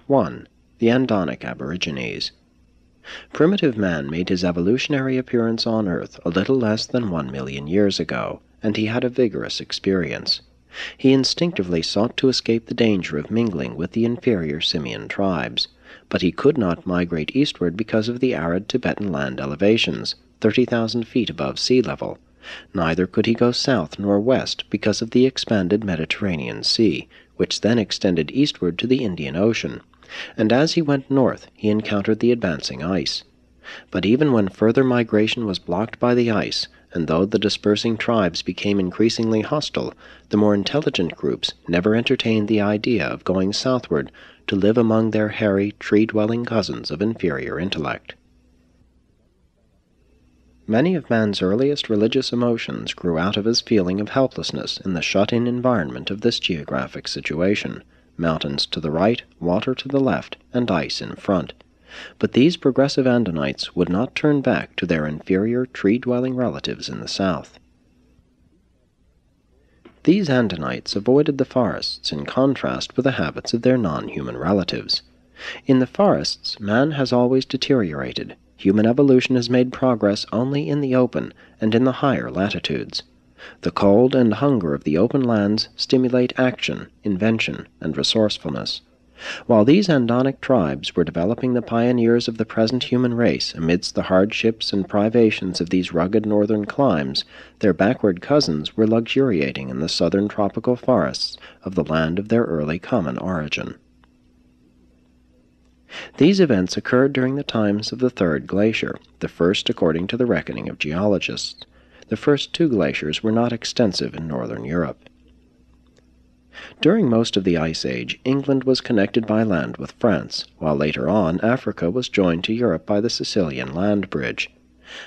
1. The Andonic Aborigines. Primitive man made his evolutionary appearance on Earth a little less than 1 million years ago, and he had a vigorous experience. He instinctively sought to escape the danger of mingling with the inferior simian tribes, but he could not migrate eastward because of the arid Tibetan land elevations, 30,000 feet above sea level. Neither could he go south nor west because of the expanded Mediterranean Sea, which then extended eastward to the Indian Ocean, and as he went north he encountered the advancing ice. But even when further migration was blocked by the ice, and though the dispersing tribes became increasingly hostile, the more intelligent groups never entertained the idea of going southward to live among their hairy, tree-dwelling cousins of inferior intellect. Many of man's earliest religious emotions grew out of his feeling of helplessness in the shut-in environment of this geographic situation, mountains to the right, water to the left, and ice in front. But these progressive Andonites would not turn back to their inferior tree-dwelling relatives in the south. These Andonites avoided the forests in contrast with the habits of their non-human relatives. In the forests, man has always deteriorated. Human evolution has made progress only in the open and in the higher latitudes. The cold and hunger of the open lands stimulate action, invention, and resourcefulness. While these Andonic tribes were developing the pioneers of the present human race amidst the hardships and privations of these rugged northern climes, their backward cousins were luxuriating in the southern tropical forests of the land of their early common origin. These events occurred during the times of the Third Glacier, the first according to the reckoning of geologists. The first two glaciers were not extensive in northern Europe. During most of the Ice Age, England was connected by land with France, while later on Africa was joined to Europe by the Sicilian land bridge.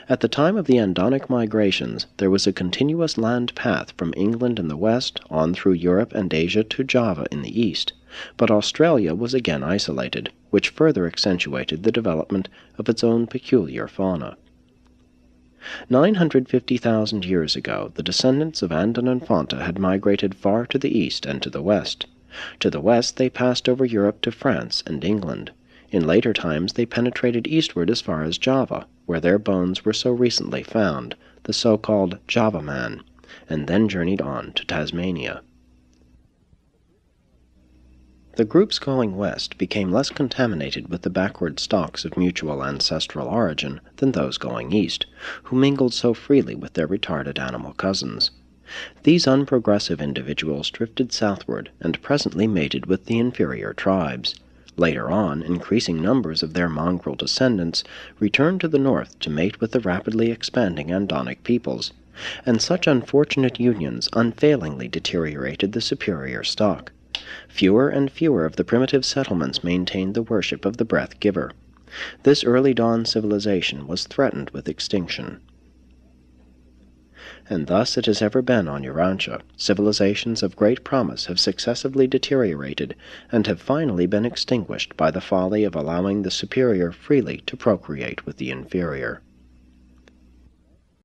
At the time of the Andonic migrations, there was a continuous land path from England in the west on through Europe and Asia to Java in the east, but Australia was again isolated, which further accentuated the development of its own peculiar fauna. 950,000 years ago, the descendants of Andon and Fonta had migrated far to the east and to the west. To the west they passed over Europe to France and England. In later times they penetrated eastward as far as Java, where their bones were so recently found, the so-called Java man, and then journeyed on to Tasmania. The groups going west became less contaminated with the backward stocks of mutual ancestral origin than those going east, who mingled so freely with their retarded animal cousins. These unprogressive individuals drifted southward and presently mated with the inferior tribes. Later on, increasing numbers of their mongrel descendants returned to the north to mate with the rapidly expanding Andonic peoples, and such unfortunate unions unfailingly deteriorated the superior stock. Fewer and fewer of the primitive settlements maintained the worship of the breath-giver. This early dawn civilization was threatened with extinction. And thus it has ever been on Urantia. Civilizations of great promise have successively deteriorated and have finally been extinguished by the folly of allowing the superior freely to procreate with the inferior.